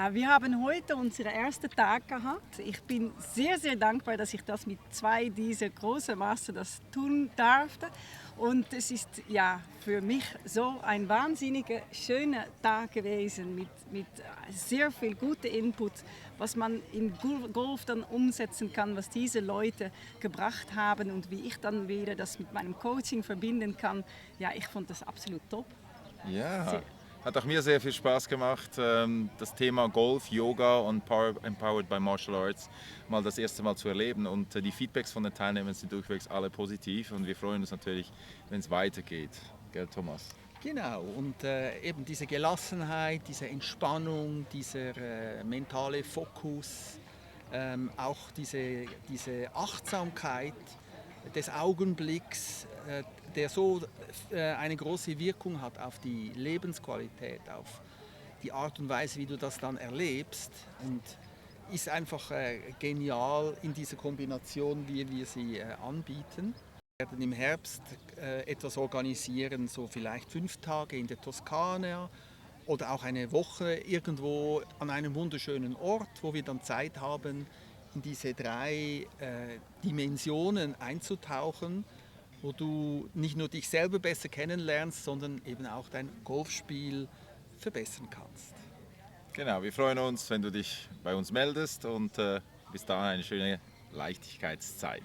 Ja, wir haben heute unseren ersten Tag gehabt. Ich bin sehr, sehr dankbar, dass ich das mit zwei dieser großen Master das tun durfte. Und es ist ja für mich so ein wahnsinniger schöner Tag gewesen mit sehr viel guter Input, was man im Golf dann umsetzen kann, was diese Leute gebracht haben und wie ich dann wieder das mit meinem Coaching verbinden kann. Ja, ich fand das absolut top. Ja, hat auch mir sehr viel Spaß gemacht, das Thema Golf, Yoga und Empowered by Martial Arts mal das erste Mal zu erleben. Und die Feedbacks von den Teilnehmern sind durchwegs alle positiv und wir freuen uns natürlich, wenn es weitergeht. Gell, Thomas? Genau, und eben diese Gelassenheit, diese Entspannung, dieser mentale Fokus, auch diese Achtsamkeit des Augenblicks, der so eine große Wirkung hat auf die Lebensqualität, auf die Art und Weise, wie du das dann erlebst. Und ist einfach genial in dieser Kombination, wie wir sie anbieten. Wir werden im Herbst etwas organisieren, so vielleicht 5 Tage in der Toskana oder auch eine Woche irgendwo an einem wunderschönen Ort, wo wir dann Zeit haben, in diese 3 Dimensionen einzutauchen, wo du nicht nur dich selber besser kennenlernst, sondern eben auch dein Golfspiel verbessern kannst. Genau, wir freuen uns, wenn du dich bei uns meldest und bis dahin eine schöne Leichtigkeitszeit.